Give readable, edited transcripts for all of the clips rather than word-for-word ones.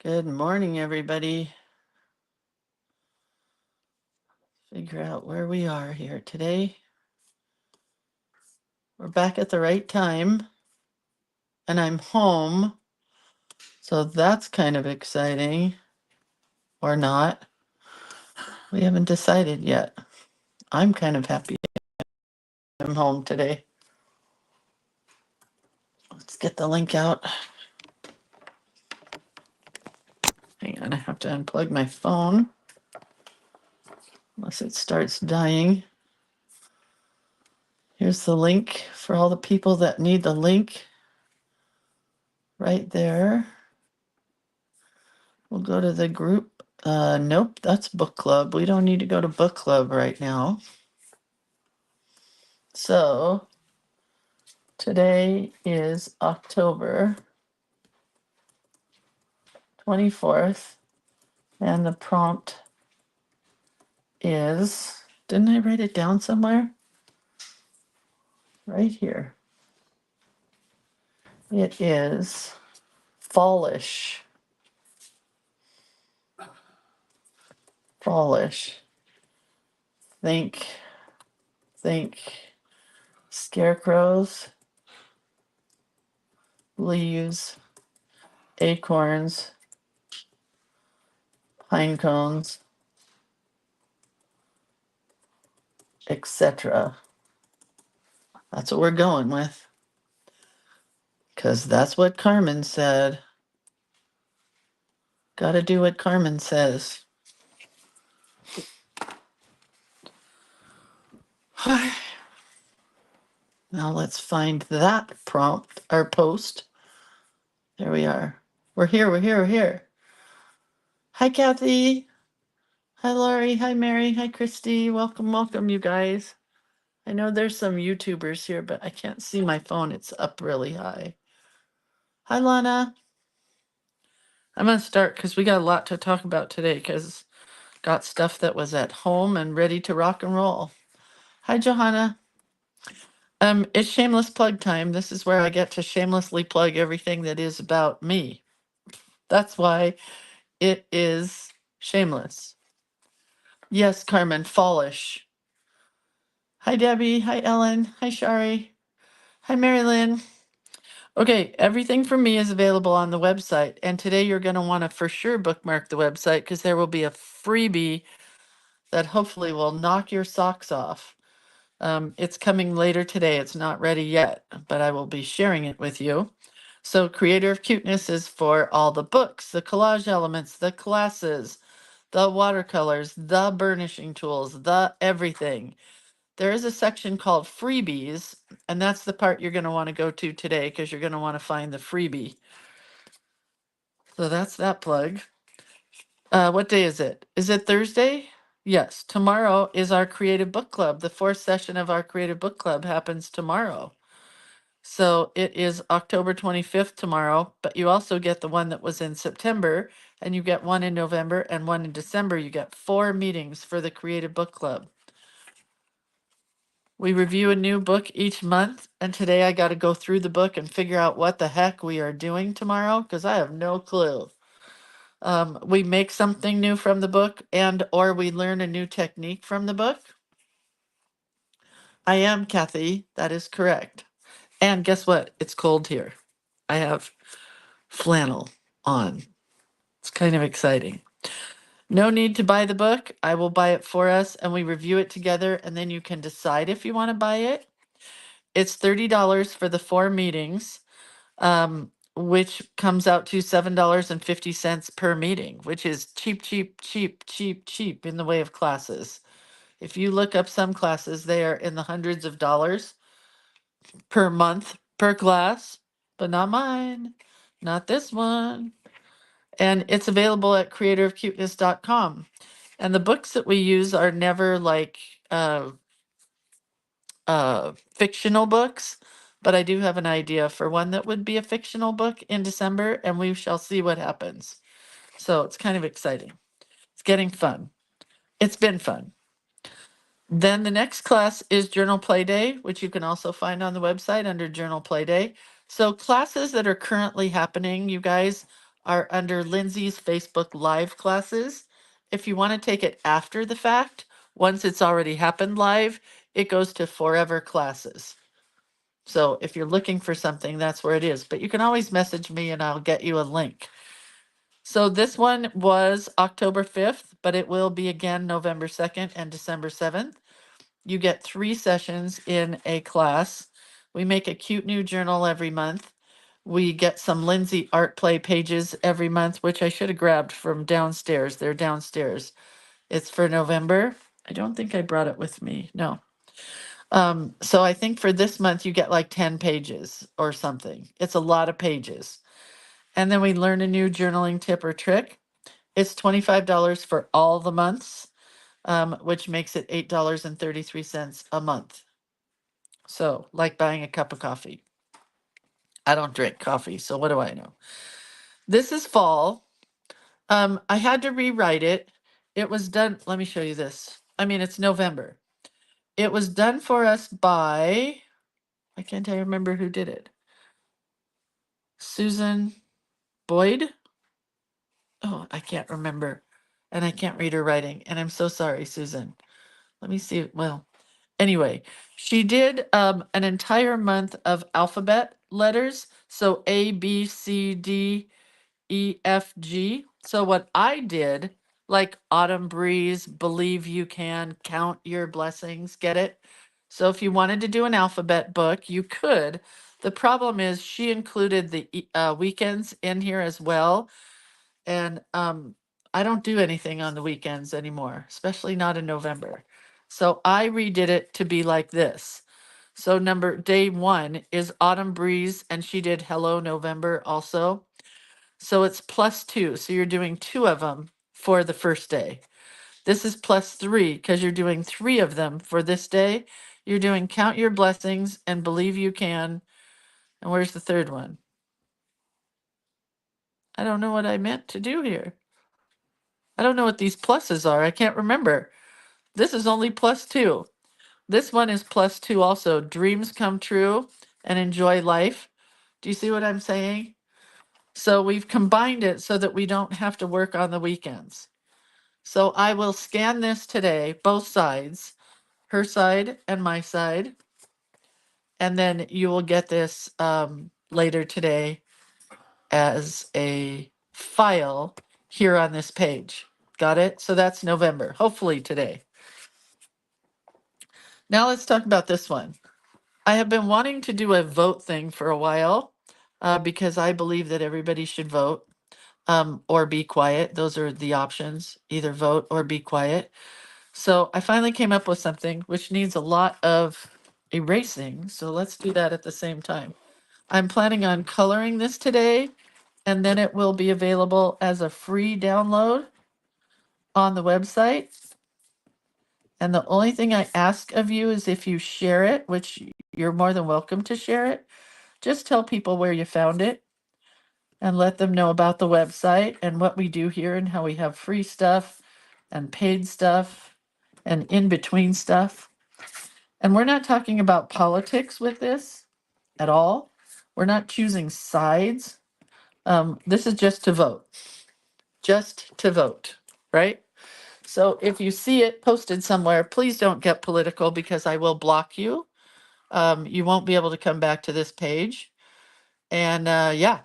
Good morning, everybody. Figure out where we are here today. We're back at the right time, and I'm home, so that's kind of exciting. Or not. We haven't decided yet. I'm kind of happy I'm home today. Let's get the link out. Hang on, I have to unplug my phone. Unless it starts dying. Here's the link for all the people that need the link. Right there. We'll go to the group. Nope, that's book club. We don't need to go to book club right now. So today is October 24th, and the prompt is, didn't I write it down somewhere? Right here. It is fallish. Fallish. Think scarecrows, leaves, acorns, pinecones, etc. That's what we're going with. Because that's what Carmen said. Gotta do what Carmen says. Now let's find that prompt, our post. There we are. We're here, we're here, we're here. Hi, Kathy. Hi, Lori. Hi, Mary. Hi, Christy. Welcome, welcome, you guys. I know there's some YouTubers here, but I can't see my phone. It's up really high. Hi, Lana. I'm going to start because we got a lot to talk about today because got stuff that was at home and ready to rock and roll. Hi, Johanna. It's shameless plug time. This is where I get to shamelessly plug everything that is about me. That's why it is shameless. Yes, Carmen, fallish. Hi, Debbie. Hi, Ellen. Hi, Shari. Hi, Mary Lynn. Okay, everything from me is available on the website. And today you're going to want to for sure bookmark the website because there will be a freebie that hopefully will knock your socks off. It's coming later today. It's not ready yet, but I will be sharing it with you. So Creator of Cuteness is for all the books, the collage elements, the classes, the watercolors, the burnishing tools, the everything. There is a section called freebies, and that's the part you're going to want to go to today because you're going to want to find the freebie. So that's that plug. What day is it? Is it Thursday? Yes, tomorrow is our creative book club. The fourth session of our creative book club happens tomorrow. So it is October 25th tomorrow, but you also get the one that was in September, and you get one in November and one in December. You get 4 meetings for the creative book club. We review a new book each month, and today I got to go through the book and figure out what the heck we are doing tomorrow because I have no clue. We make something new from the book and or we learn a new technique from the book. I am Kathy. That is correct. And guess what? It's cold here. I have flannel on. It's kind of exciting. No need to buy the book. I will buy it for us and we review it together and then you can decide if you want to buy it. It's $30 for the 4 meetings, which comes out to $7.50 per meeting, which is cheap, cheap, cheap, cheap, cheap in the way of classes. If you look up some classes, they are in the hundreds of dollars per month per class, but not mine, not this one. And it's available at creatorofcuteness.com. And the books that we use are never like fictional books, but I do have an idea for one that would be a fictional book in December, and we shall see what happens. So it's kind of exciting. It's getting fun. It's been fun. Then the next class is Journal Play Day, which you can also find on the website under Journal Play Day. So classes that are currently happening, you guys, are under Lindsay's Facebook Live classes. If you want to take it after the fact, once it's already happened live, it goes to Forever Classes. So if you're looking for something, that's where it is. But you can always message me and I'll get you a link. So this one was October 5th, but it will be again November 2nd and December 7th. You get 3 sessions in a class. We make a cute new journal every month. We get some Lindsay art play pages every month, which I should have grabbed from downstairs. They're downstairs. It's for November. I don't think I brought it with me. No. So I think for this month you get like 10 pages or something. It's a lot of pages. And then we learn a new journaling tip or trick. It's $25 for all the months, which makes it $8.33 a month. So, like buying a cup of coffee. I don't drink coffee, so what do I know? This is fall. I had to rewrite it. It was done. Let me show you this. I mean, it's November. It was done for us by, I can't remember who did it. Susan Boyd? Oh, I can't remember. And I can't read her writing. And I'm so sorry, Susan. Let me see. Well, anyway, she did an entire month of alphabet letters. So A, B, C, D, E, F, G. So what I did, like autumn breeze, believe you can, count your blessings, get it? So if you wanted to do an alphabet book, you could. The problem is she included the weekends in here as well. And I don't do anything on the weekends anymore, especially not in November. So I redid it to be like this. So day 1 is Autumn Breeze, and she did Hello November also. So it's +2. So you're doing 2 of them for the first day. This is +3 because you're doing 3 of them for this day. You're doing Count Your Blessings and Believe You Can. And where's the third one? I don't know what I meant to do here. I don't know what these pluses are. I can't remember. This is only +2. This one is +2 also. Dreams come true and enjoy life. Do you see what I'm saying? So we've combined it so that we don't have to work on the weekends. So I will scan this today, both sides, her side and my side. And then you will get this later today as a file here on this page. Got it? So that's November, hopefully today. Now let's talk about this one. I have been wanting to do a vote thing for a while because I believe that everybody should vote or be quiet. Those are the options, either vote or be quiet. So I finally came up with something which needs a lot of erasing. So let's do that at the same time. I'm planning on coloring this today, and then it will be available as a free download on the website. And the only thing I ask of you is if you share it, which you're more than welcome to share it, just tell people where you found it and let them know about the website and what we do here and how we have free stuff and paid stuff and in between stuff. And we're not talking about politics with this at all. We're not choosing sides. This is just to vote, right? So if you see it posted somewhere, please don't get political because I will block you. You won't be able to come back to this page. And yeah,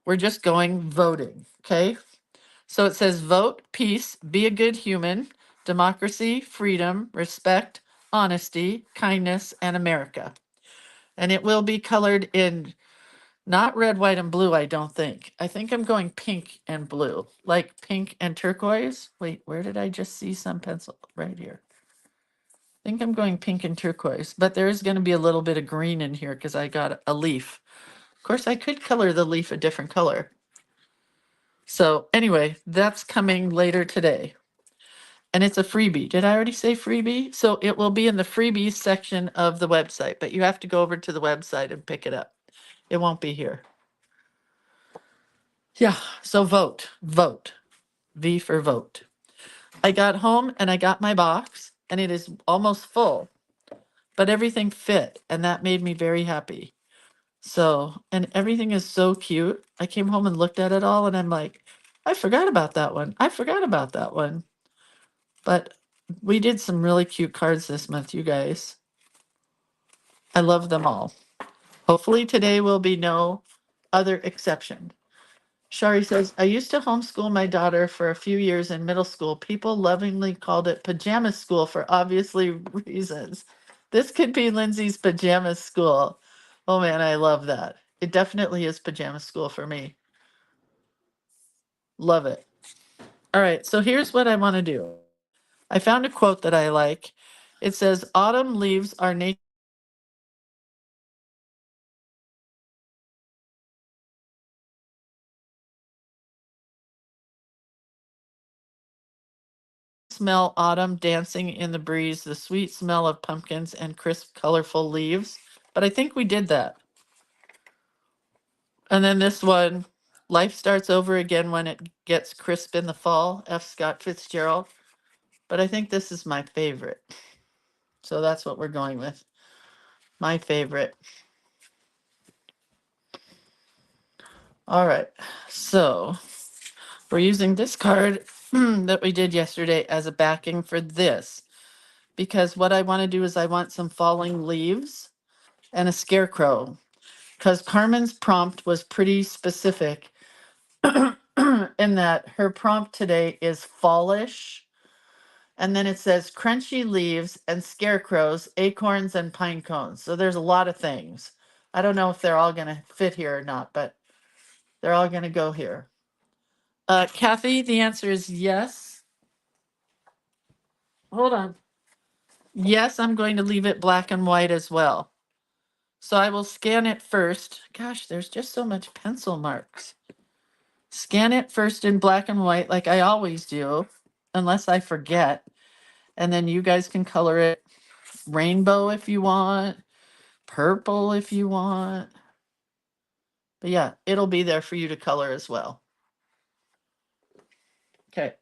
we're just going voting, okay? So it says vote, peace, be a good human, democracy, freedom, respect, honesty, kindness, and America. And it will be colored in not red, white, and blue, I don't think. I think I'm going pink and blue, like pink and turquoise. Wait, where did I just see some pencil? Right here. I think I'm going pink and turquoise, but there is going to be a little bit of green in here because I got a leaf. Of course, I could color the leaf a different color. So anyway, that's coming later today. And it's a freebie. Did I already say freebie? So it will be in the freebies section of the website, but you have to go over to the website and pick it up. It won't be here. Yeah, so vote. V for vote. I got home and I got my box and it is almost full, but everything fit and that made me very happy. So, and everything is so cute. I came home and looked at it all and I'm like, I forgot about that one. I forgot about that one. But we did some really cute cards this month, you guys. I love them all. Hopefully today will be no other exception. Shari says, I used to homeschool my daughter for a few years in middle school. People lovingly called it pajama school for obviously reasons. This could be Lindsay's pajama school. Oh man, I love that. It definitely is pajama school for me. Love it. All right, so here's what I want to do. I found a quote that I like. It says, Autumn leaves are nature smell autumn dancing in the breeze, the sweet smell of pumpkins and crisp, colorful leaves. But I think we did that. And then this one, life starts over again when it gets crisp in the fall, F. Scott Fitzgerald. But I think this is my favorite. So that's what we're going with. My favorite. All right. So we're using this card that we did yesterday as a backing for this. Because what I want to do is I want some falling leaves and a scarecrow. Because Carmen's prompt was pretty specific in that her prompt today is fallish. And then it says crunchy leaves and scarecrows, acorns and pine cones. So there's a lot of things. I don't know if they're all going to fit here or not, but they're all going to go here. Kathy, the answer is yes. Hold on. Yes, I'm going to leave it black and white as well. So I will scan it first. Gosh, there's just so much pencil marks. Scan it first in black and white like I always do, unless I forget. And then you guys can color it rainbow if you want, purple if you want. But yeah, it'll be there for you to color as well. Okay.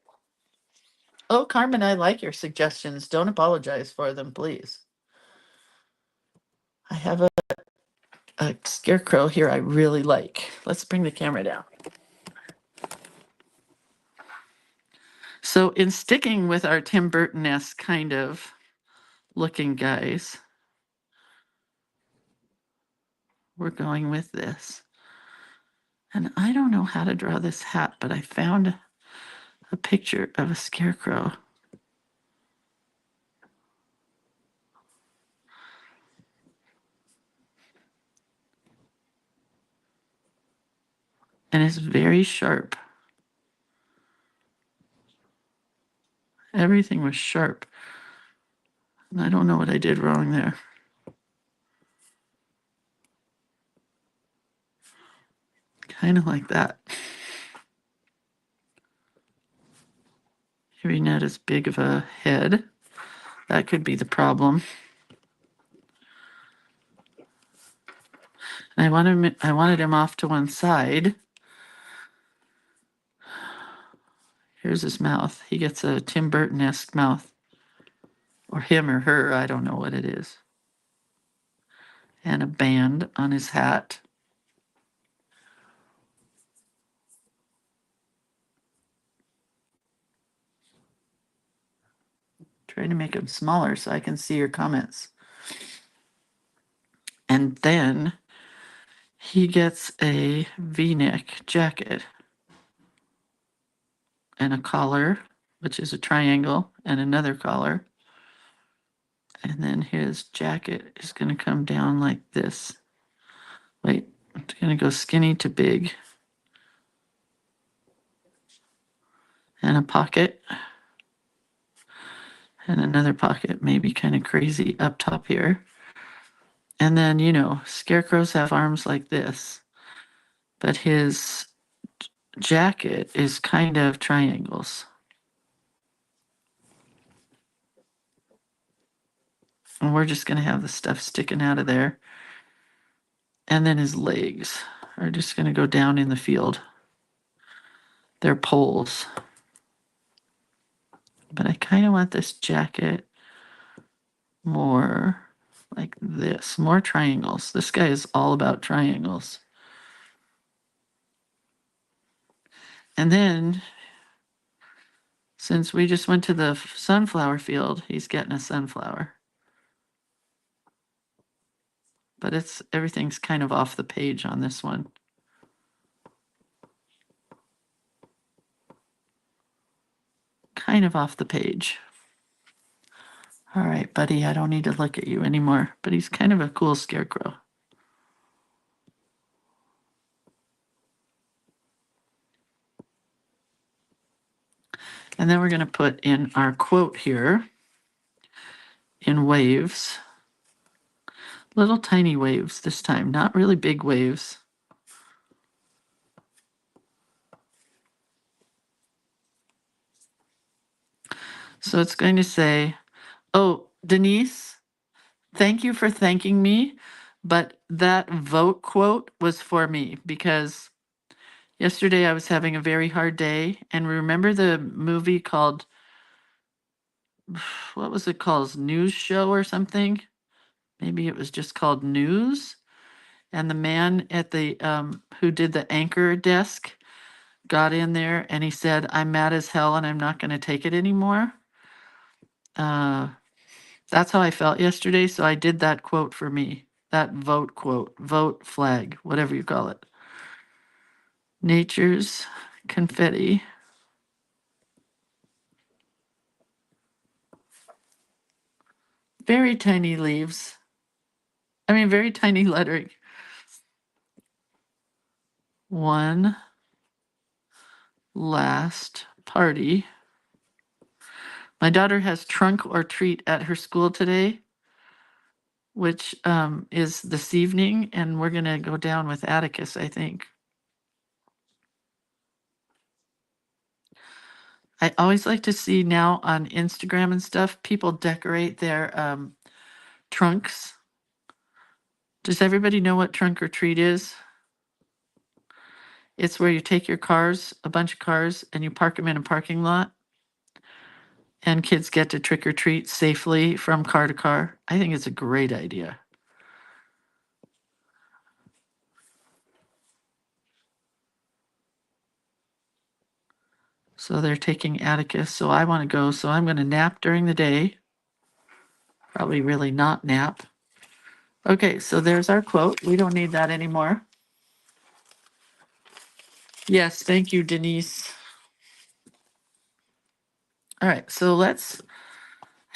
Oh, Carmen, I like your suggestions. Don't apologize for them, please. I have a scarecrow here I really like. Let's bring the camera down. So in sticking with our Tim Burton-esque kind of looking guys, we're going with this. And I don't know how to draw this hat, but I found a picture of a scarecrow. And it's very sharp. Everything was sharp. And I don't know what I did wrong there. Kind of like that. Maybe not as big of a head. That could be the problem. And I wanted him off to one side. Here's his mouth. He gets a Tim Burton-esque mouth. Or him or her, I don't know what it is. And a band on his hat. Trying to make him smaller so I can see your comments. And then he gets a V-neck jacket and a collar, which is a triangle, and another collar. And then his jacket is going to come down like this. Wait, it's going to go skinny to big. And a pocket. And another pocket, maybe kind of crazy up top here. And then, you know, scarecrows have arms like this. But his jacket is kind of triangles. And we're just going to have the stuff sticking out of there. And then his legs are just going to go down in the field. They're poles. But I kind of want this jacket more like this. More triangles. This guy is all about triangles. And then, since we just went to the sunflower field, he's getting a sunflower. But everything's kind of off the page on this one. Kind of off the page. All right, buddy, I don't need to look at you anymore, but he's kind of a cool scarecrow. And then we're going to put in our quote here in waves. Little tiny waves this time, not really big waves. So it's going to say, oh, Denise, thank you for thanking me, but that vote quote was for me because yesterday I was having a very hard day. And remember the movie called, what was it called? News Show or something? Maybe it was just called News. And the man at the who did the anchor desk got in there and he said, I'm mad as hell and I'm not going to take it anymore. That's how I felt yesterday. So I did that quote for me. That vote quote, vote flag, whatever you call it. Nature's confetti. Very tiny leaves. I mean, very tiny lettering. One last party. My daughter has trunk or treat at her school today, which is this evening, and we're going to go down with Atticus, I think. I always like to see now on Instagram and stuff, people decorate their trunks. Does everybody know what trunk or treat is? It's where you take your cars, a bunch of cars, and you park them in a parking lot. And kids get to trick or treat safely from car to car. I think it's a great idea. So they're taking Atticus. So I want to go. So I'm going to nap during the day. Probably really not nap. Okay, so there's our quote. We don't need that anymore. Yes, thank you, Denise. All right, so I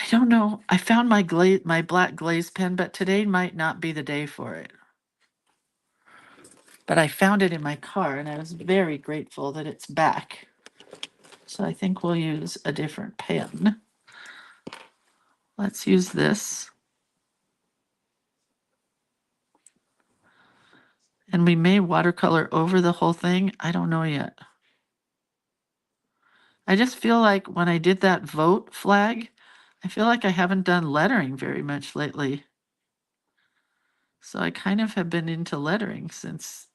don't know. I found my black glaze pen, but today might not be the day for it. But I found it in my car and I was very grateful that it's back. So I think we'll use a different pen. Let's use this. And we may watercolor over the whole thing. I don't know yet. I just feel like when I did that vote flag, I feel like I haven't done lettering very much lately. So I kind of have been into lettering since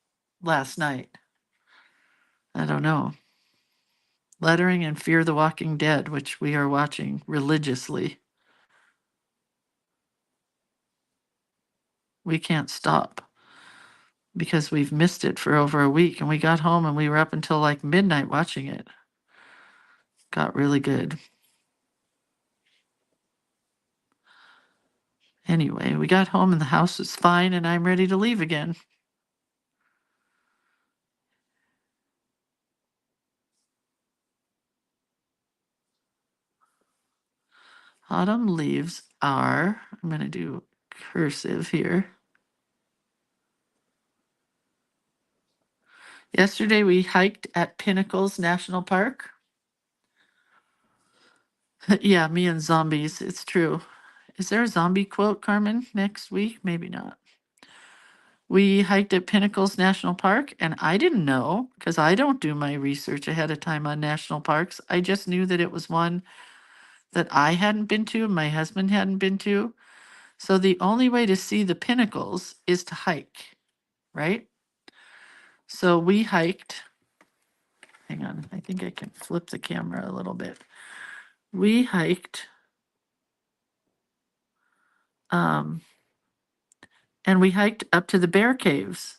last night. I don't know. Lettering and Fear the Walking Dead, which we are watching religiously. We can't stop because we've missed it for over a week and we got home and we were up until like midnight watching it. Got really good. Anyway, we got home and the house was fine and I'm ready to leave again. Autumn leaves are, I'm going to do cursive here. Yesterday we hiked at Pinnacles National Park. Yeah, me and zombies, it's true. Is there a zombie quote, Carmen, next week? Maybe not. We hiked at Pinnacles National Park, and I didn't know, because I don't do my research ahead of time on national parks. I just knew that it was one that I hadn't been to, and my husband hadn't been to. So the only way to see the pinnacles is to hike, right? So we hiked. Hang on, I think I can flip the camera a little bit. We hiked and we hiked up to the bear caves.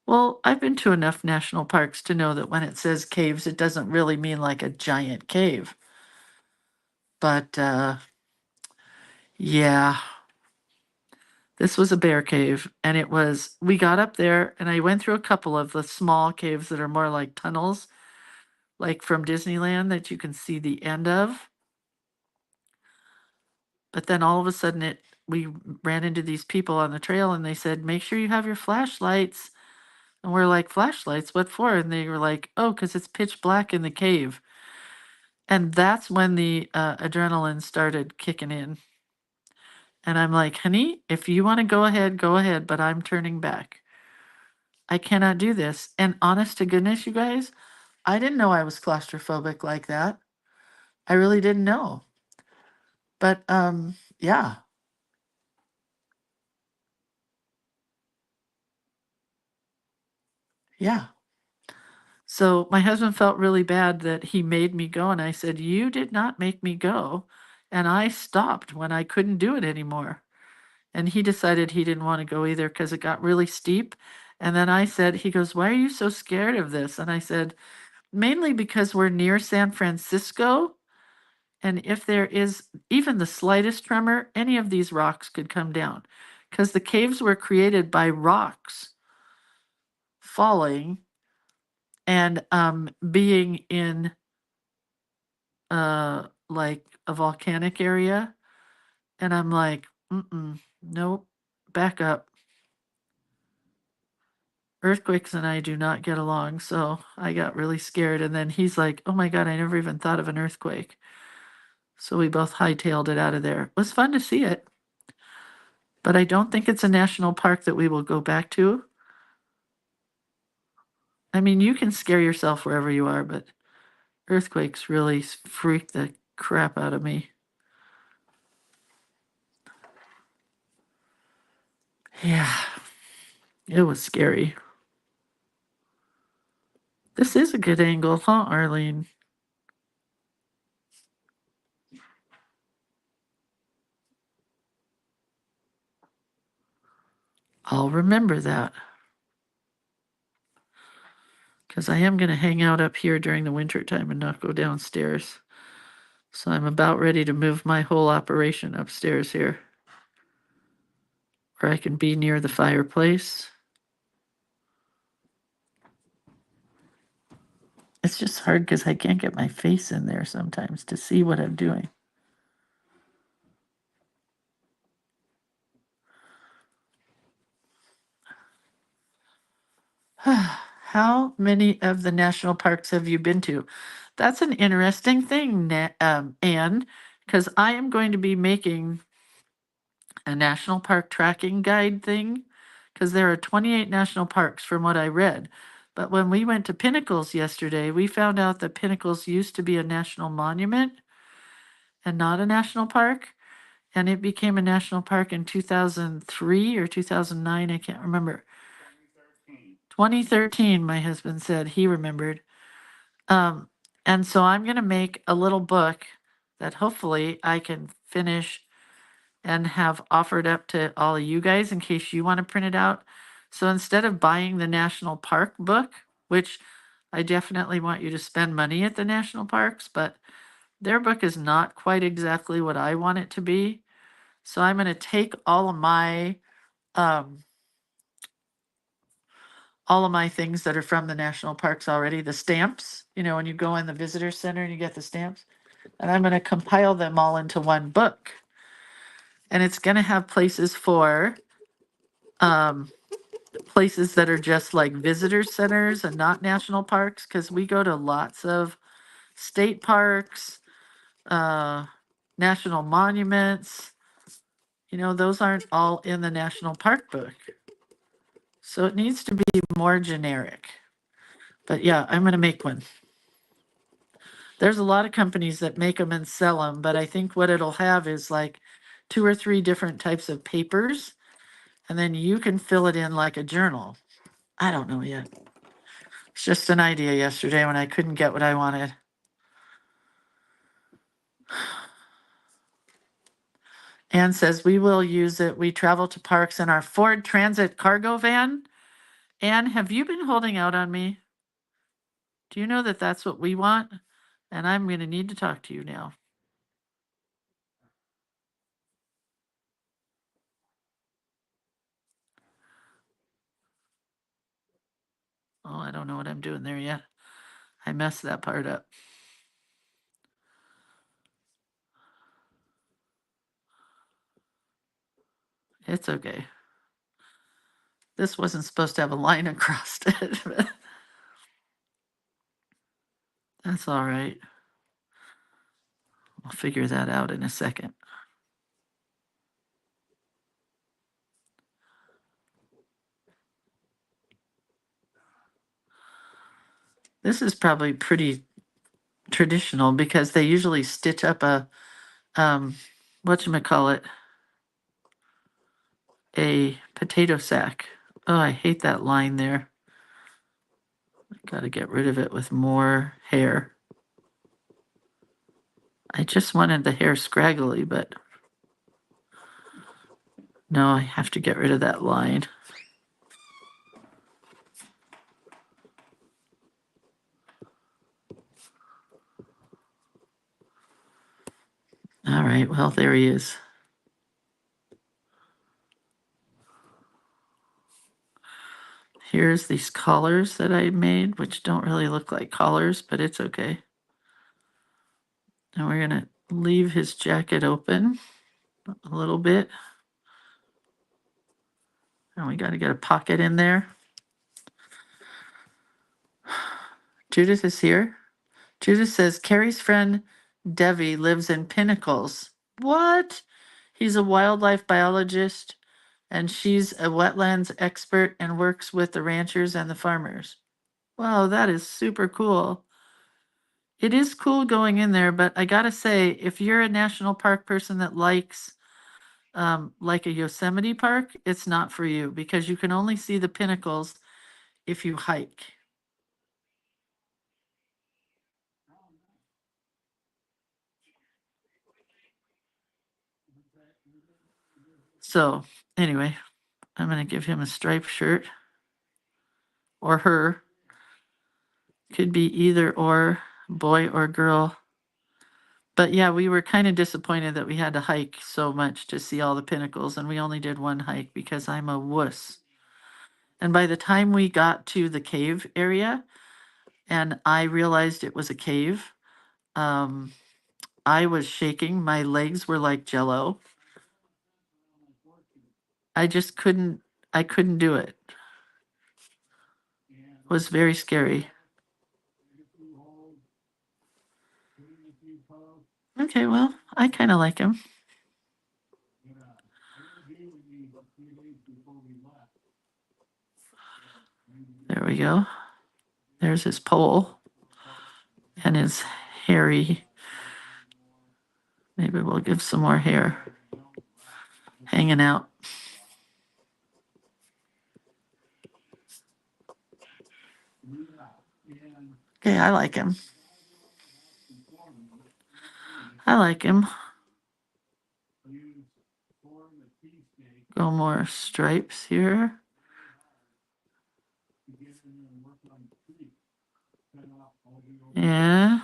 Well, I've been to enough national parks to know that when it says caves, it doesn't really mean like a giant cave. But yeah, this was a bear cave, and we got up there, and I went through a couple of the small caves that are more like tunnels, like from Disneyland that you can see the end of. But then all of a sudden we ran into these people on the trail, and they said, make sure you have your flashlights. And we're like, flashlights, what for? And they were like, oh, because it's pitch black in the cave. And that's when the adrenaline started kicking in. And I'm like, honey, if you want to go ahead, but I'm turning back. I cannot do this. And honest to goodness, you guys, I didn't know I was claustrophobic like that. I really didn't know. But yeah. Yeah. So my husband felt really bad that he made me go, and I said, you did not make me go. And I stopped when I couldn't do it anymore. And he decided he didn't want to go either because it got really steep. And then I said, he goes, why are you so scared of this? And I said, mainly because we're near San Francisco. And if there is even the slightest tremor, any of these rocks could come down because the caves were created by rocks falling and being in like a volcanic area. And I'm like, nope, back up. Earthquakes and I do not get along, so I got really scared. And then he's like, oh my God, I never even thought of an earthquake. So we both hightailed it out of there. It was fun to see it, but I don't think it's a national park that we will go back to. I mean, you can scare yourself wherever you are, but earthquakes really freak the crap out of me. Yeah, it was scary. This is a good angle, huh, Arlene? I'll remember that. Because I am going to hang out up here during the winter time and not go downstairs. So I'm about ready to move my whole operation upstairs here, where I can be near the fireplace. It's just hard because I can't get my face in there sometimes to see what I'm doing. How many of the national parks have you been to? That's an interesting thing, Anne, because I am going to be making a national park tracking guide thing, because there are 28 national parks from what I read. But when we went to Pinnacles yesterday, we found out that Pinnacles used to be a national monument and not a national park. And it became a national park in 2003 or 2009. I can't remember. 2013, my husband said he remembered. Um, and so I'm going to make a little book that hopefully I can finish and have offered up to all of you guys in case you want to print it out. So instead of buying the national park book, which I definitely want you to spend money at the national parks, but their book is not quite exactly what I want it to be. So I'm going to take um, all of my things that are from the national parks already, the stamps, when you go in the visitor center and you get the stamps, and I'm going to compile them all into one book. And it's going to have places for places that are just like visitor centers and not national parks, because we go to lots of state parks, uh, national monuments. Those aren't all in the national park book. So it needs to be more generic. But yeah, I'm going to make one. There's a lot of companies that make them and sell them, but I think what it'll have is like 2 or 3 different types of papers, and then you can fill it in like a journal. I don't know yet. It's just an idea yesterday when I couldn't get what I wanted. Anne says, we will use it. We travel to parks in our Ford Transit cargo van. Anne, have you been holding out on me? Do you know that that's what we want? And I'm going to need to talk to you now. Oh, I don't know what I'm doing there yet. I messed that part up. It's okay. This wasn't supposed to have a line across it. That's all right. I'll figure that out in a second. This is probably pretty traditional because they usually stitch up a whatchamacallit, a potato sack. Oh, I hate that line there. Got to get rid of it with more hair. I just wanted the hair scraggly, but no, I have to get rid of that line. All right, well, there he is. Here's these collars that I made, which don't really look like collars, but it's okay. And we're going to leave his jacket open a little bit. And we got to get a pocket in there. Judith is here. Judith says, Carrie's friend Devi lives in Pinnacles. What? He's a wildlife biologist, and she's a wetlands expert and works with the ranchers and the farmers. Wow, that is super cool. It is cool going in there, but I gotta say, if you're a national park person that likes like a Yosemite Park, it's not for you because you can only see the pinnacles if you hike. So anyway, I'm gonna give him a striped shirt or her. Could be either or, boy or girl. But yeah, we were kind of disappointed that we had to hike so much to see all the pinnacles, and we only did one hike because I'm a wuss. And by the time we got to the cave area, and I realized it was a cave, I was shaking. My legs were like jello. I just couldn't, I couldn't do it. It was very scary. Okay, well, I kind of like him. There we go. There's his pole and his hairy. Maybe we'll give some more hair hanging out. Okay, I like him. I like him. Go more stripes here. Yeah.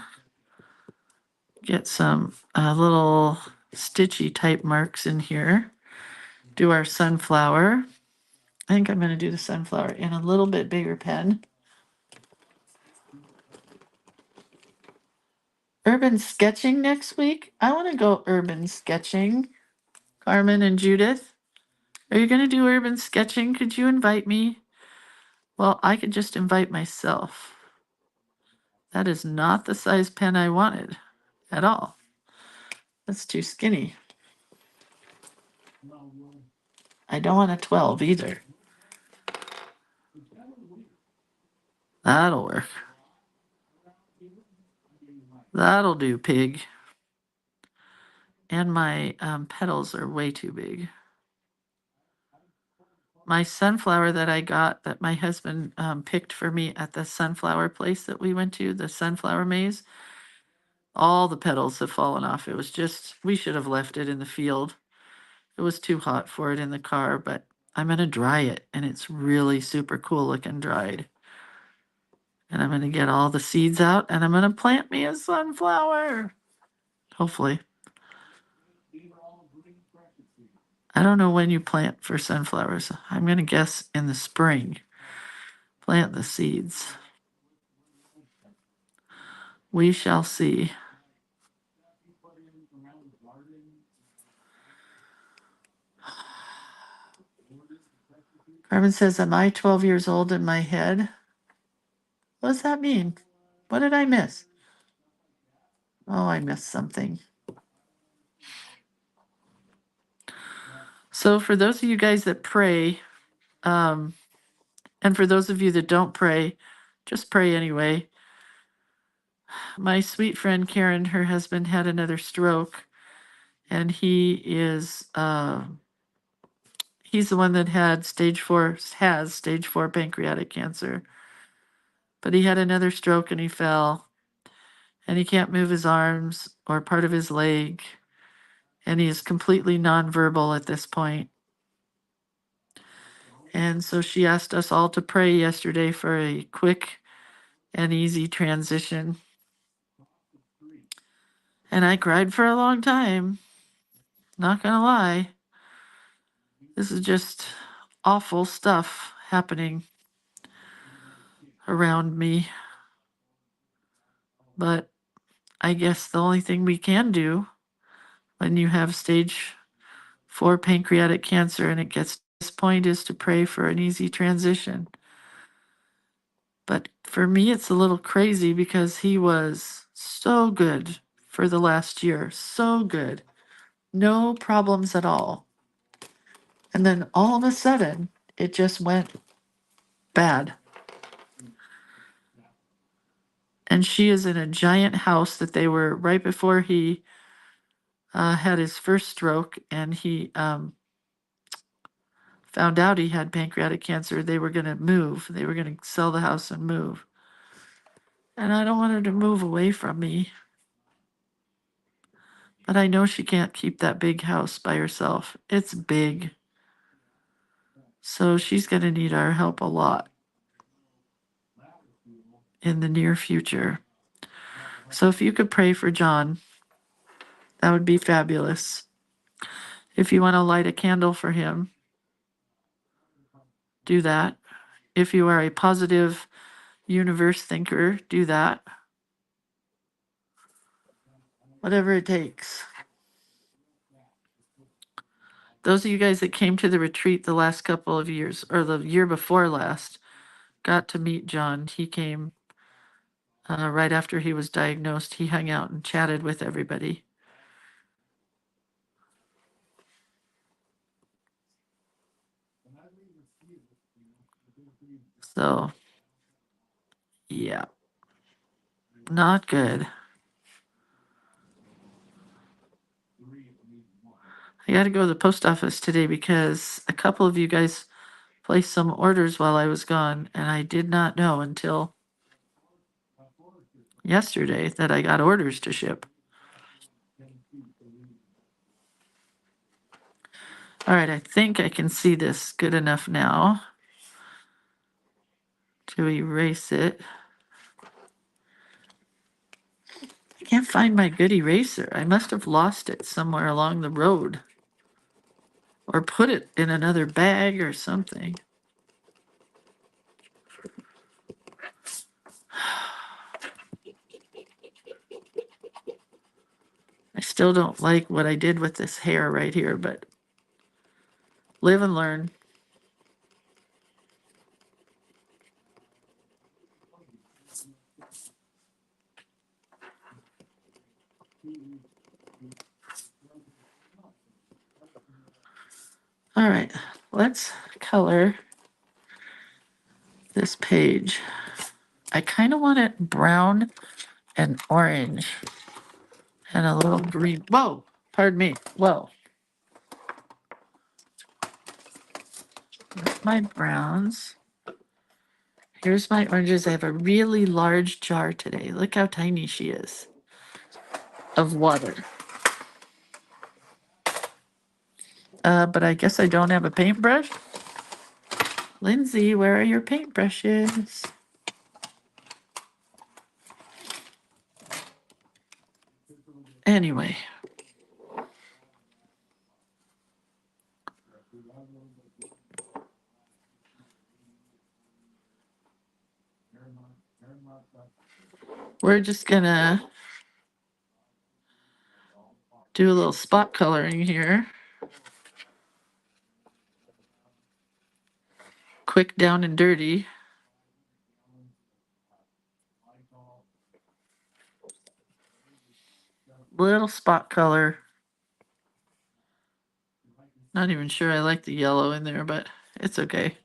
Get some little stitchy type marks in here. Do our sunflower. I think I'm going to do the sunflower in a little bit bigger pen. Urban sketching next week. I want to go urban sketching. Carmen and Judith, are you going to do urban sketching? Could you invite me? Well, I could just invite myself. That is not the size pen I wanted at all. That's too skinny. I don't want a 12 either. That'll work. That'll do, pig. And my petals are way too big. My sunflower that I got that my husband picked for me at the sunflower place that we went to, the sunflower maze, all the petals have fallen off. It was just, we should have left it in the field. It was too hot for it in the car, but I'm going to dry it, and it's really super cool looking dried. And I'm going to get all the seeds out, and I'm going to plant me a sunflower. Hopefully. I don't know when you plant for sunflowers. I'm going to guess in the spring. Plant the seeds. We shall see. Carmen says, am I 12 years old in my head? What does that mean? What did I miss? Oh, I missed something. So for those of you guys that pray, and for those of you that don't pray, just pray anyway. My sweet friend Karen, her husband had another stroke, and he's the one that has stage 4 pancreatic cancer. But he had another stroke and he fell, and he can't move his arms or part of his leg, and he is completely nonverbal at this point. And so she asked us all to pray yesterday for a quick and easy transition. And I cried for a long time. Not gonna lie. This is just awful stuff happening around me. But I guess the only thing we can do when you have stage 4 pancreatic cancer and it gets to this point is to pray for an easy transition. But for me, it's a little crazy because he was so good for the last year. So good. No problems at all. And then all of a sudden, it just went bad. And she is in a giant house that they were right before he had his first stroke, and he found out he had pancreatic cancer. They were going to move. They were going to sell the house and move. And I don't want her to move away from me. But I know she can't keep that big house by herself. It's big. So she's going to need our help a lot in the near future. So if you could pray for John, that would be fabulous. If you want to light a candle for him, do that. If you are a positive universe thinker, do that. Whatever it takes. Those of you guys that came to the retreat the last couple of years, or the year before last, got to meet John. He came right after he was diagnosed. He hung out and chatted with everybody. So, yeah, not good. I got to go to the post office today because a couple of you guys placed some orders while I was gone, and I did not know until yesterday that I got orders to ship. All right, I think I can see this good enough now to erase it. I can't find my good eraser. I must have lost it somewhere along the road or put it in another bag or something. I still don't like what I did with this hair right here, but live and learn. All right, let's color this page. I kind of want it brown and orange and a little green. Whoa, pardon me. Whoa. Here's my browns. Here's my oranges. I have a really large jar today. Look how tiny she is of water. but I guess I don't have a paintbrush. Lindsay, where are your paintbrushes? Anyway. We're just gonna do a little spot coloring here. Quick, down and dirty. Little spot color. Not even sure I like the yellow in there, but it's okay.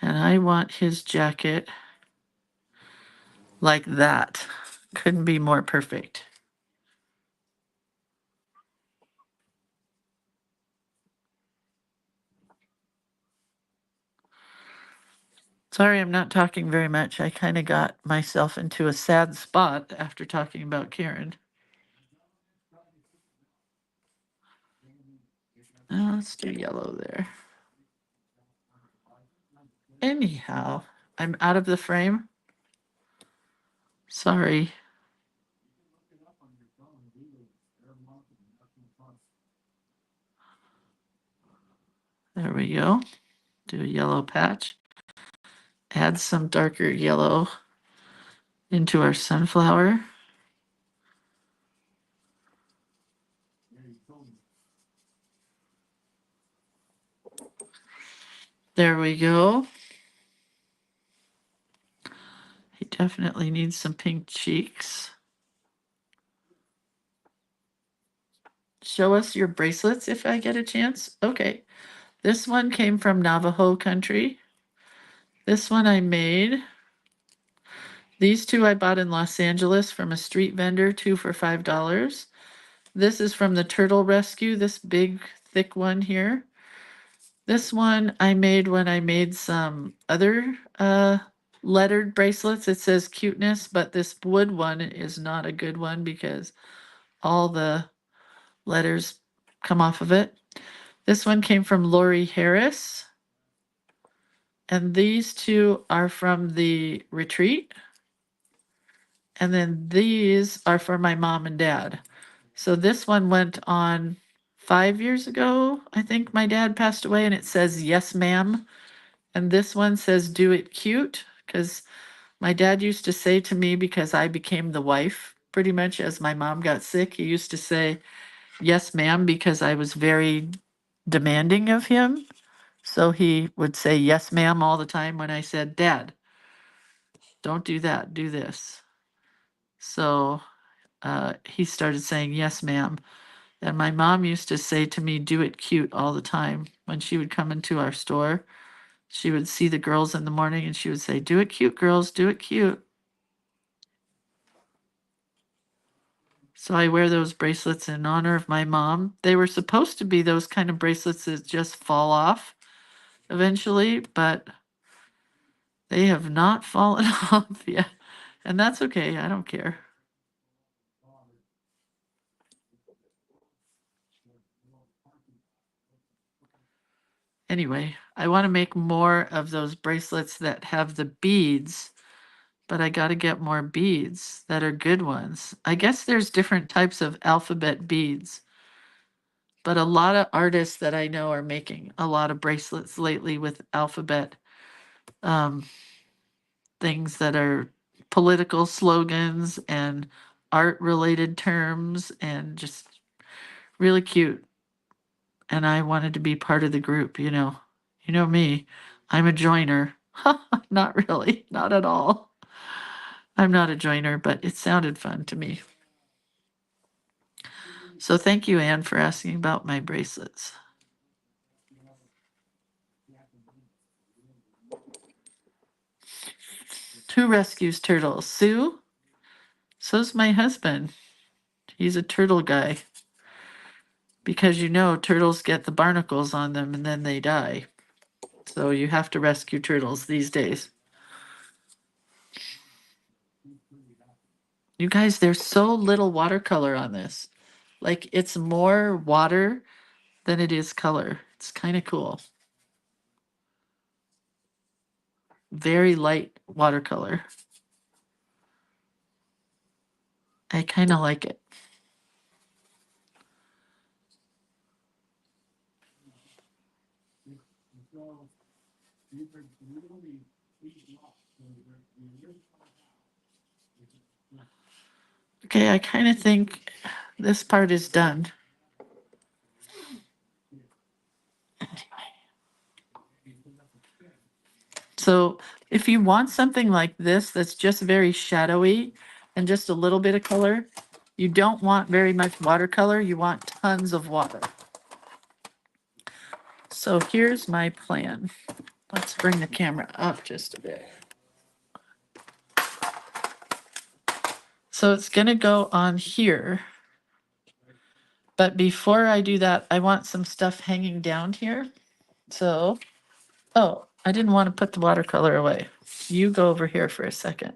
And I want his jacket like that. Couldn't be more perfect. Sorry, I'm not talking very much. I kind of got myself into a sad spot after talking about Karen. Let's do yellow there. Anyhow, I'm out of the frame. Sorry. There we go. Do a yellow patch. Add some darker yellow into our sunflower. There we go. He definitely needs some pink cheeks. Show us your bracelets if I get a chance. Okay. This one came from Navajo country. This one I made. These two I bought in Los Angeles from a street vendor, 2 for $5. This is from the Turtle Rescue, this big thick one here. This one I made when I made some other lettered bracelets. It says Cuteness, but this wood one is not a good one because all the letters come off of it. This one came from Lori Harris. And these two are from the retreat. And then these are for my mom and dad. So this one went on 5 years ago. I think my dad passed away, and it says, yes, ma'am. And this one says, do it cute. Because my dad used to say to me, because I became the wife pretty much as my mom got sick, he used to say, yes, ma'am, because I was very demanding of him. So he would say, yes, ma'am, all the time when I said, Dad, don't do that, do this. So he started saying, yes, ma'am. And my mom used to say to me, do it cute all the time. When she would come into our store, she would see the girls in the morning and she would say, do it cute, girls, do it cute. So I wear those bracelets in honor of my mom. They were supposed to be those kind of bracelets that just fall off eventually, but they have not fallen off yet. And that's okay. I don't care. Anyway, I want to make more of those bracelets that have the beads, but I got to get more beads that are good ones. I guess there's different types of alphabet beads, but a lot of artists that I know are making a lot of bracelets lately with alphabet um, things that are political slogans and art related terms and just really cute. And I wanted to be part of the group, you know. You know me, I'm a joiner. Not really, not at all. I'm not a joiner, but it sounded fun to me. So thank you, Anne, for asking about my bracelets. Who rescues turtles? Sue? So's my husband. He's a turtle guy. Because you know, turtles get the barnacles on them and then they die. So you have to rescue turtles these days. You guys, there's so little watercolor on this. Like it's more water than it is color. It's kind of cool. Very light watercolor. I kind of like it. Okay, I kind of think this part is done. So if you want something like this that's just very shadowy and just a little bit of color, you don't want very much watercolor, you want tons of water. So here's my plan. Let's bring the camera up just a bit. So it's gonna go on here. But before I do that, I want some stuff hanging down here. So, oh, I didn't want to put the watercolor away. You go over here for a second.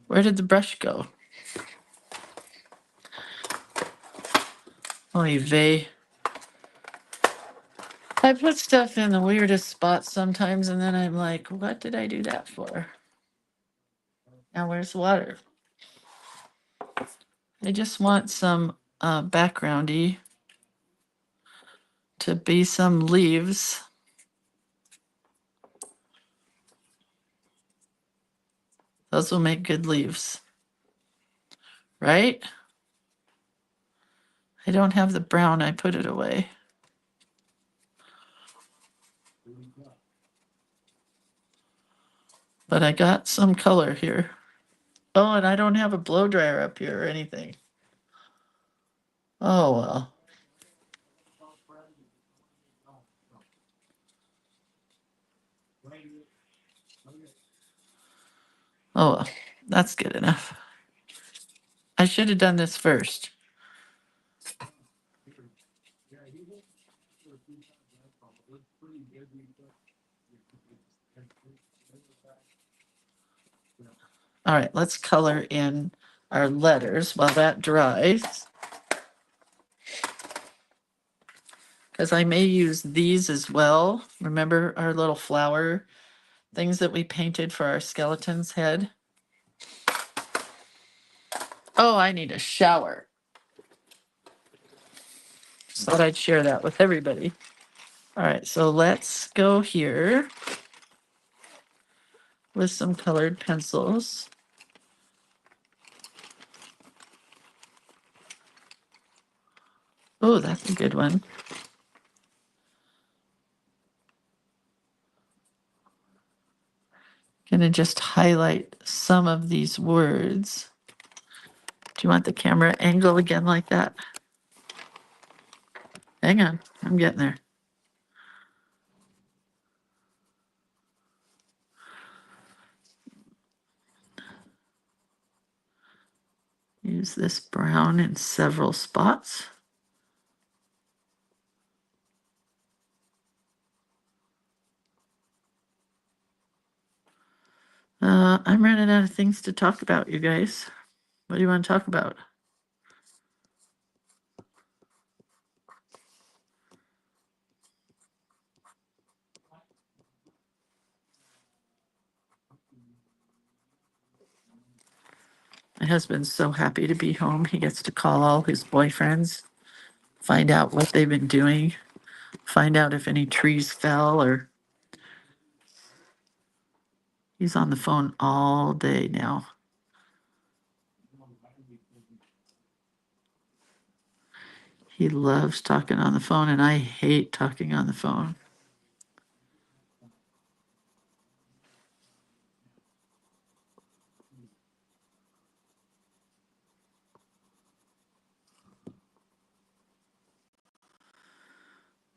Where did the brush go? Oy vey. I put stuff in the weirdest spots sometimes, and then I'm like, what did I do that for? Now where's the water? I just want some backgroundy to be some leaves. Those will make good leaves, right? I don't have the brown, I put it away. But I got some color here. Oh, and I don't have a blow dryer up here or anything. Oh, well. Oh, well. That's good enough. I should have done this first. All right, let's color in our letters while that dries. Because I may use these as well. Remember our little flower things that we painted for our skeleton's head? Oh, I need a shower. Just thought I'd share that with everybody. All right, so let's go here with some colored pencils. Oh, that's a good one. Gonna just highlight some of these words. Do you want the camera angle again like that? Hang on, I'm getting there. Use this brown in several spots. I'm running out of things to talk about, you guys. What do you want to talk about? My husband's so happy to be home. He gets to call all his boyfriends, find out what they've been doing, find out if any trees fell, or he's on the phone all day now. He loves talking on the phone, and I hate talking on the phone.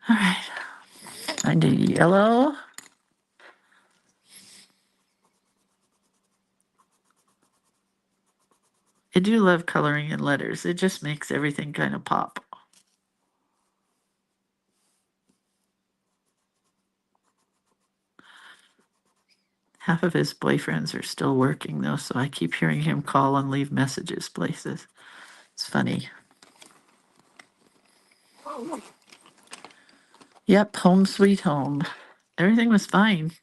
All right, find a yellow. I do love coloring in letters. It just makes everything kind of pop. Half of his boyfriends are still working though, so I keep hearing him call and leave messages places. It's funny. Yep, home sweet home. Everything was fine.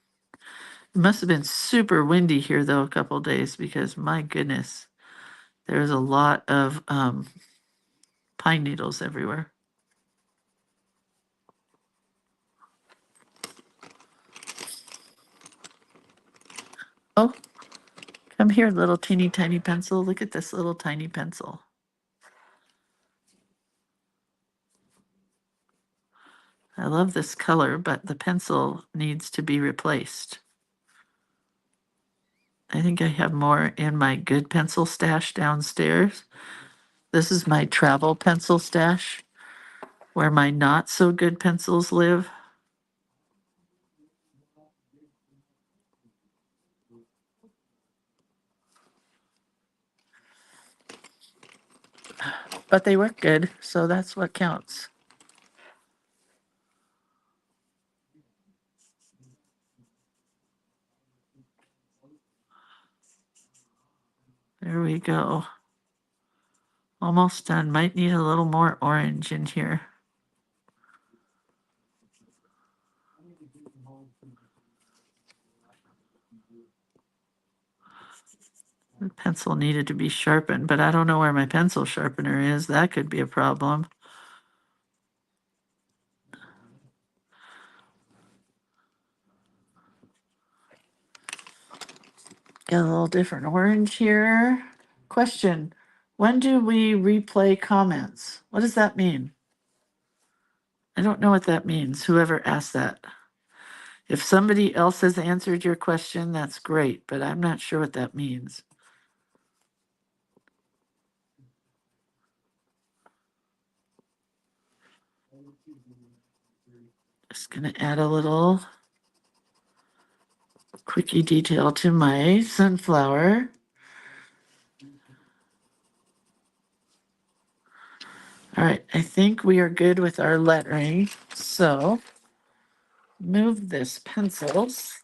It must have been super windy here though a couple days because my goodness, there's a lot of pine needles everywhere. Oh, come here, little teeny tiny pencil. Look at this little tiny pencil. I love this color, but the pencil needs to be replaced. I think I have more in my good pencil stash downstairs. This is my travel pencil stash where my not so good pencils live. But they work good, so that's what counts. There we go. Almost done. Might need a little more orange in here. The pencil needed to be sharpened, but I don't know where my pencil sharpener is. That could be a problem. Got a little different orange here. Question: when do we replay comments? What does that mean? I don't know what that means, whoever asked that. If somebody else has answered your question, that's great, but I'm not sure what that means. Just gonna add a little quickie detail to my sunflower. All right, I think we are good with our lettering. So move this pencils.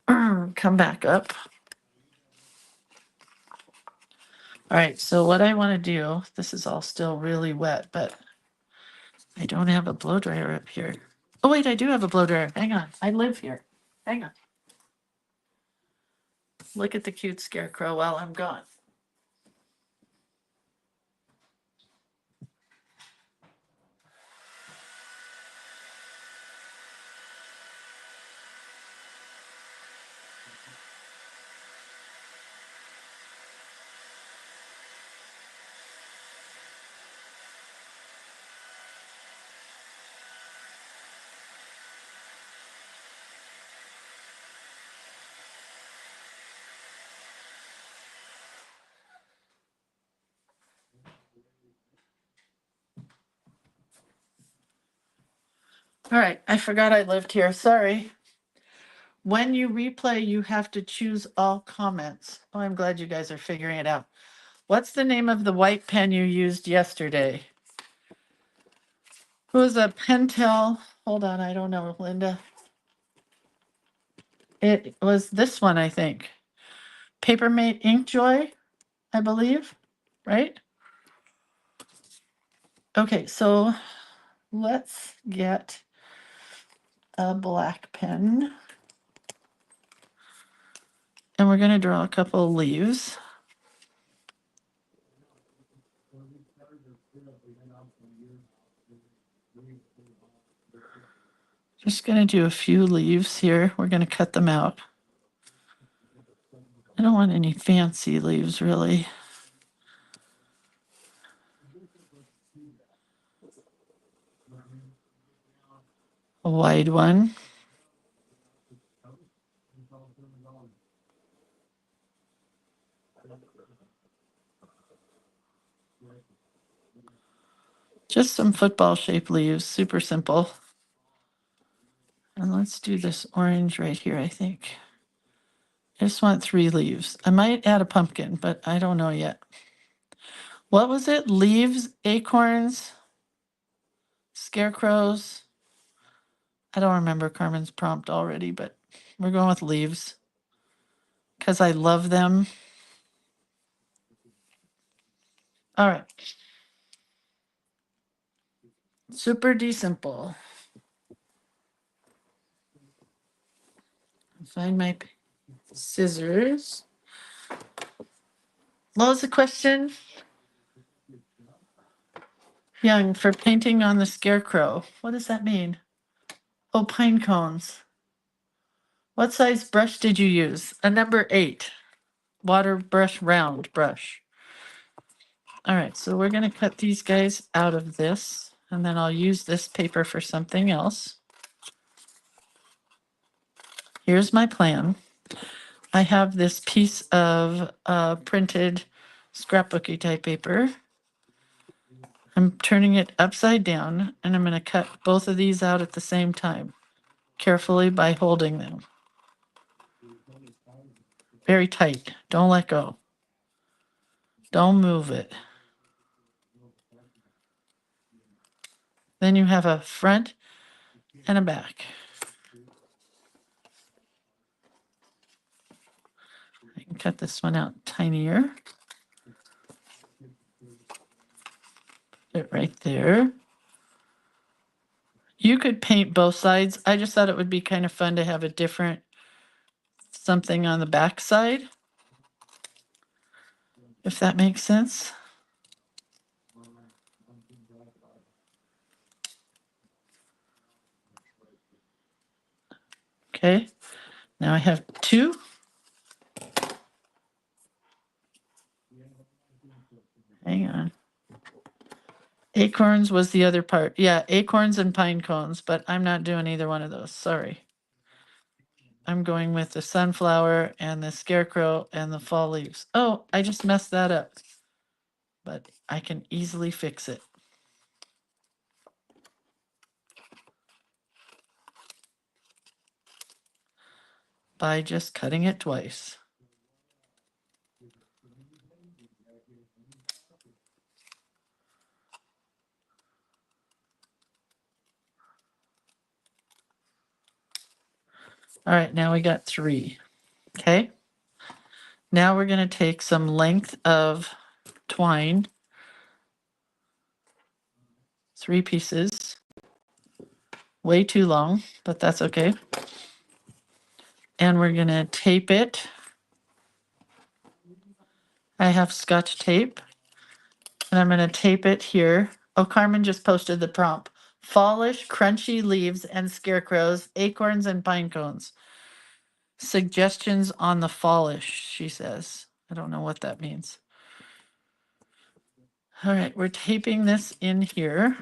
Come back up. All right, so what I want to do, this is all still really wet, but I don't have a blow dryer up here. Oh wait, I do have a blow dryer. Hang on, I live here. Hang on. Look at the cute scarecrow while I'm gone. All right, I forgot I lived here. Sorry. When you replay, you have to choose all comments. Oh, I'm glad you guys are figuring it out. What's the name of the white pen you used yesterday? It was a Pentel. Hold on, I don't know, Linda. It was this one, I think. Papermate Inkjoy, I believe, right? Okay, so let's get a black pen. And we're going to draw a couple of leaves. Just going to do a few leaves here. We're going to cut them out. I don't want any fancy leaves, really. A wide one. Just some football-shaped leaves, super simple. And let's do this orange right here, I think. I just want 3 leaves. I might add a pumpkin, but I don't know yet. What was it? Leaves, acorns, scarecrows. I don't remember Carmen's prompt already, but We're going with leaves because I love them. All right. Super D simple. Find my scissors. What was the question? Young, for painting on the scarecrow. What does that mean? Oh, pine cones. What size brush did you use? A number 8. Water brush, round brush. All right, so we're going to cut these guys out of this, and then I'll use this paper for something else. Here's my plan. I have this piece of printed scrapbooky type paper. I'm turning it upside down, and I'm going to cut both of these out at the same time, carefully by holding them. Very tight. Don't let go. Don't move it. Then you have a front and a back. I can cut this one out tinier. Put it right there. You could paint both sides. I just thought it would be kind of fun to have a different something on the back side, if that makes sense. Okay, now I have 2. Hang on. Acorns was the other part. Yeah, acorns and pine cones, but I'm not doing either one of those. Sorry. I'm going with the sunflower and the scarecrow and the fall leaves. Oh, I just messed that up. But I can easily fix it by just cutting it twice. All right, now we got 3. Okay. Now we're going to take some length of twine, 3 pieces. Way too long, but that's okay. And we're going to tape it. I have Scotch tape, and I'm going to tape it here. Oh, Carmen just posted the prompt. Fallish, crunchy leaves and scarecrows, acorns and pine cones. Suggestions on the fallish, she says. I don't know what that means. All right, we're taping this in here.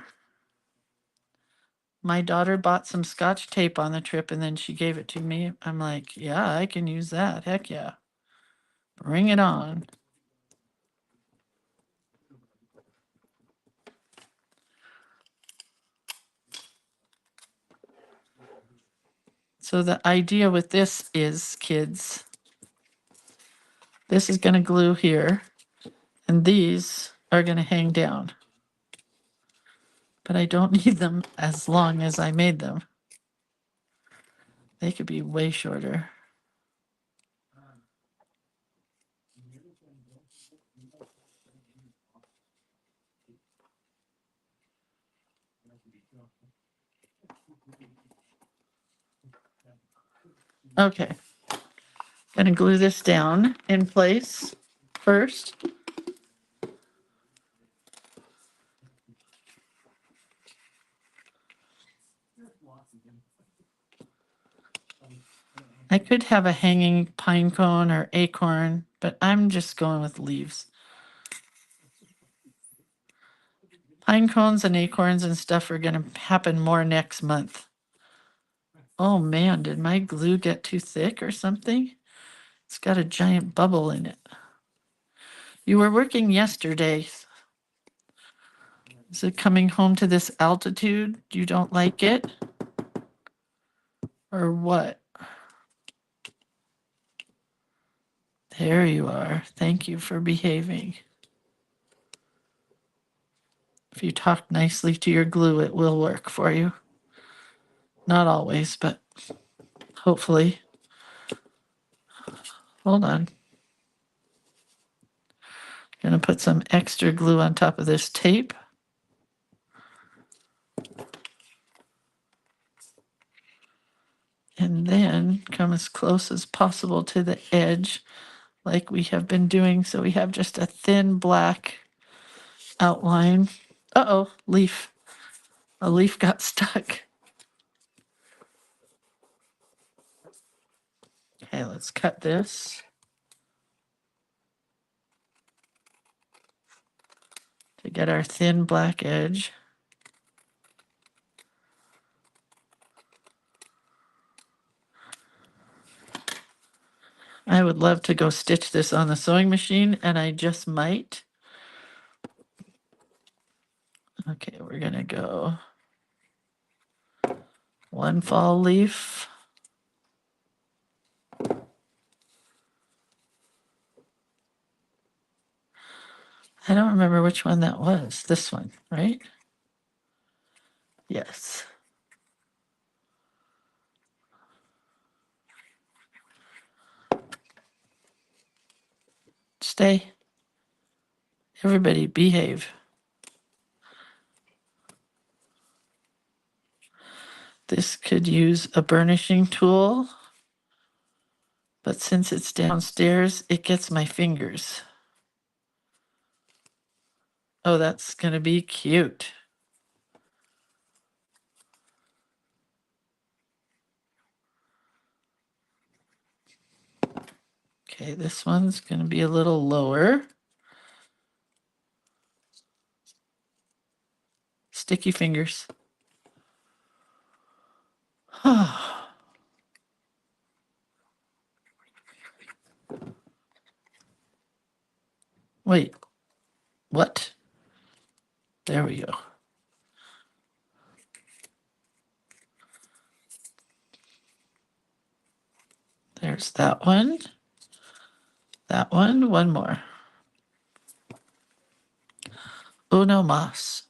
My daughter bought some Scotch tape on the trip and then she gave it to me. I'm like, yeah, I can use that. Heck yeah. Bring it on. So the idea with this is, kids, this is going to glue here, and these are going to hang down. But I don't need them as long as I made them. They could be way shorter. Okay. Gonna glue this down in place first. I could have a hanging pine cone or acorn, but I'm just going with leaves. Pine cones and acorns and stuff are going to happen more next month. Oh man, did my glue get too thick or something? It's got a giant bubble in it. You were working yesterday. Is it coming home to this altitude? You don't like it? Or what? There you are. Thank you for behaving. If you talk nicely to your glue, it will work for you. Not always, but hopefully. Hold on. Gonna put some extra glue on top of this tape. And then come as close as possible to the edge like we have been doing. So we have just a thin black outline. Uh-oh, leaf. A leaf got stuck. Okay, let's cut this. To get our thin black edge. I would love to go stitch this on the sewing machine, and I just might. Okay, we're gonna go one fall leaf. I don't remember which one that was. This one, right? Yes. Stay. Everybody behave. This could use a burnishing tool, but since it's downstairs, it gets my fingers. Oh, that's gonna be cute. Okay, this one's gonna be a little lower. Sticky fingers. Wait, what? There we go. There's that one. That one more. Uno mas.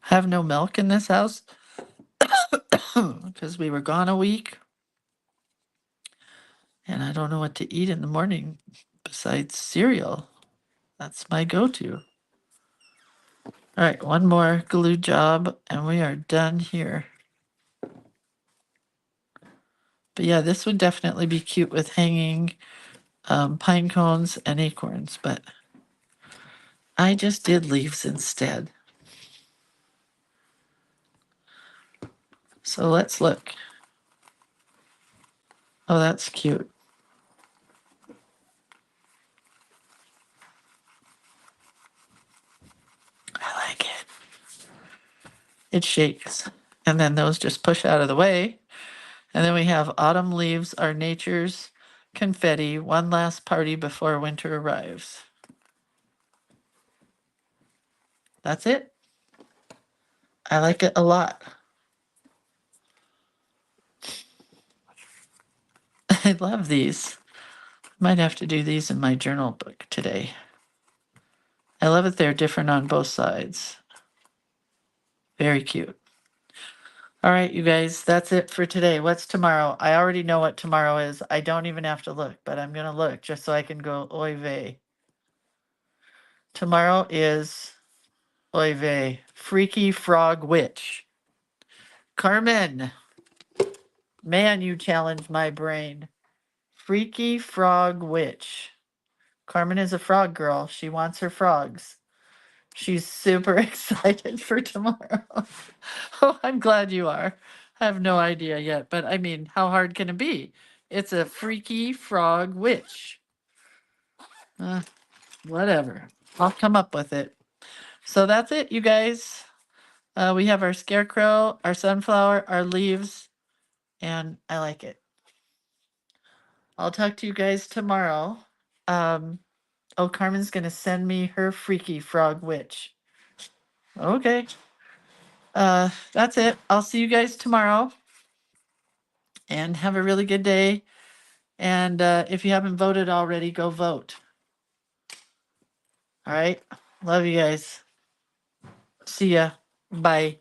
Have no milk in this house because we were gone a week. And I don't know what to eat in the morning besides cereal. That's my go-to. All right, one more glue job and we are done here. But yeah, this would definitely be cute with hanging pine cones and acorns, but I just did leaves instead. So let's look. Oh, that's cute. I like it. It shakes. And then those just push out of the way. And then we have autumn leaves are nature's confetti, one last party before winter arrives. That's it. I like it a lot. I love these. Might have to do these in my journal book today. I love it. They're different on both sides. Very cute. All right, you guys, that's it for today. What's tomorrow? I already know what tomorrow is. I don't even have to look, but I'm going to look just so I can go oy vey. Tomorrow is oy vey, Freaky Frog Witch. Carmen, man, you challenged my brain. Freaky Frog Witch. Carmen is a frog girl. She wants her frogs. She's super excited for tomorrow. Oh, I'm glad you are. I have no idea yet, but I mean, how hard can it be? It's a freaky frog witch. Whatever. I'll come up with it. So that's it, you guys. We have our scarecrow, our sunflower, our leaves, and I like it. I'll talk to you guys tomorrow. Oh, Carmen's going to send me her freaky frog witch. Okay. That's it. I'll see you guys tomorrow. And have a really good day. And if you haven't voted already, go vote. All right. Love you guys. See ya. Bye.